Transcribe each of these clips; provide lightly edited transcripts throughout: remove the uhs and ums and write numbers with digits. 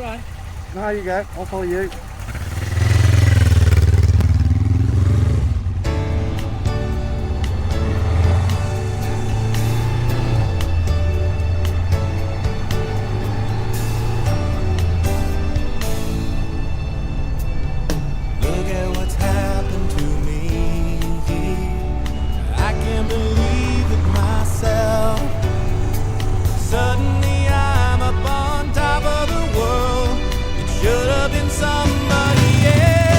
right. No, you go. I'll follow you. Look at what's happened to me. I can't believe it myself. Suddenly I'm up on top of the world. It should have been somebody else.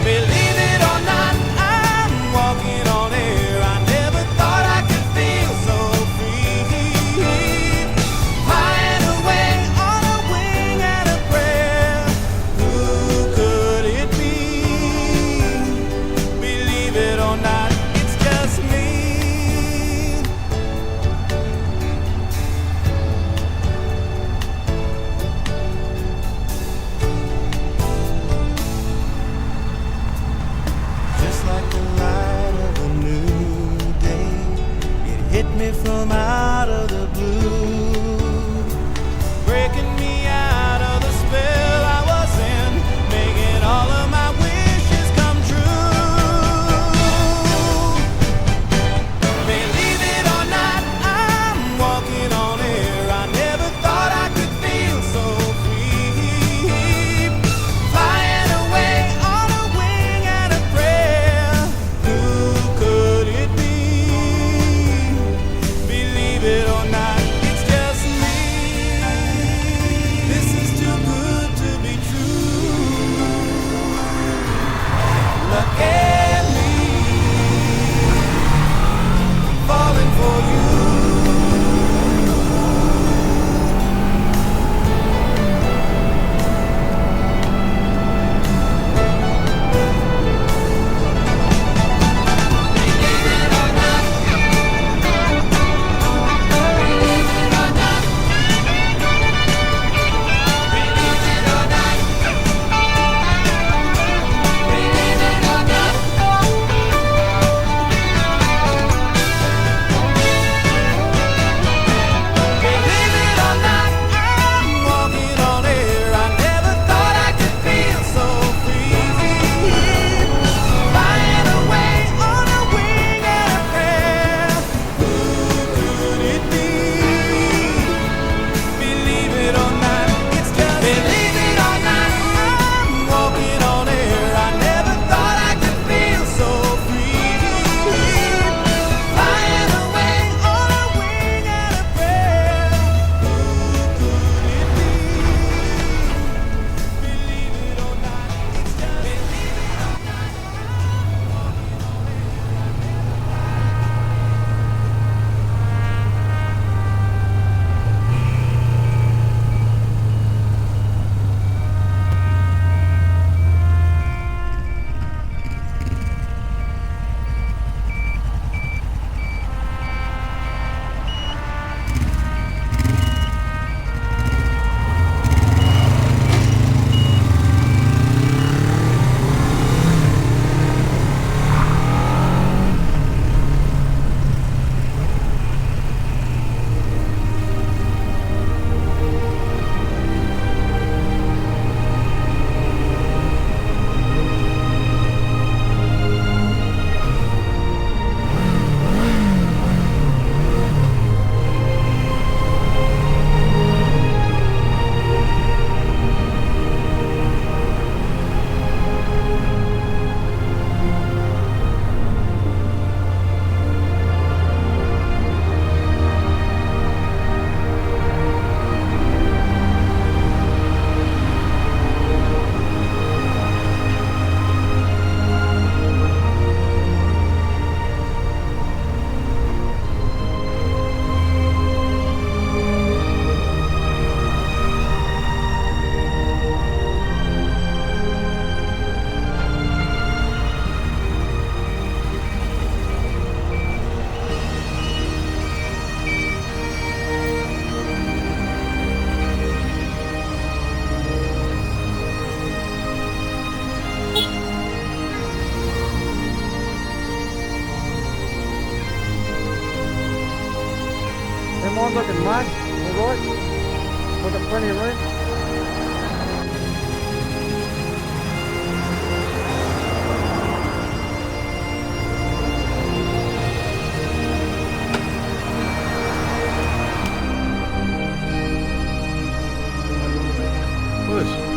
Believe it or not, I'm walking on air. I never thought I could feel so free. Flying away on a wing and a prayer. Who could it be? Believe it or not, it's just me. Just like the light of a new day, it hit me from out of the blue, breaking me out of the spell I was in, making all of my wishes come true. Believe it or not, I'm walking on air. I never thought I could feel so free. Flying away on a wing and a prayer. Who could it be? Believe it or not, it's just me. This is too good to be true. Look at me, falling for you. Believe it or not, I'm walking on air. I never thought I could feel so free. Flying away on a wing and a prayer. Who could it be? Believe it or not, it's just believe it or not, I'm walking on air. I never thought I could feel so free. Flying away on a wing and a prayer. Who could it be? Believe it or not, it's just believe it or not. Them ones looking mud, the right? Was it plenty of room? Push.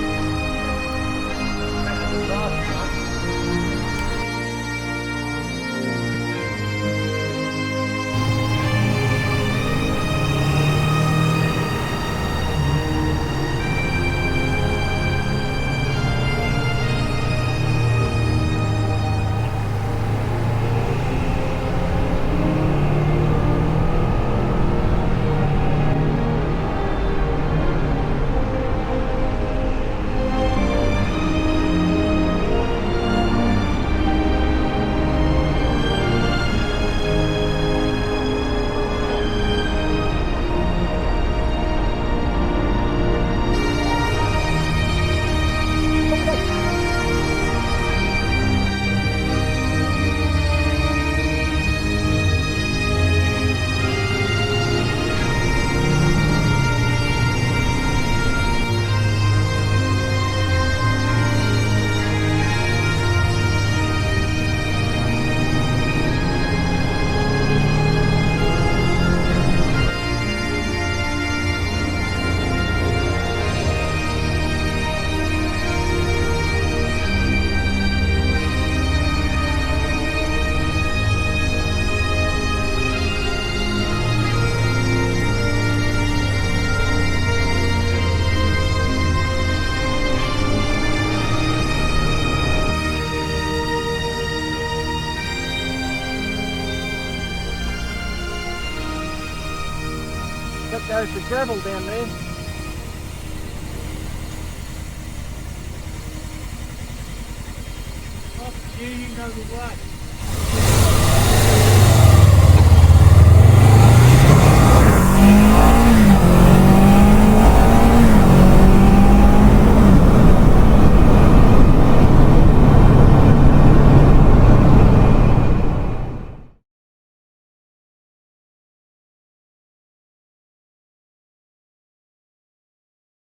That goes the gravel down there. Off you know the way.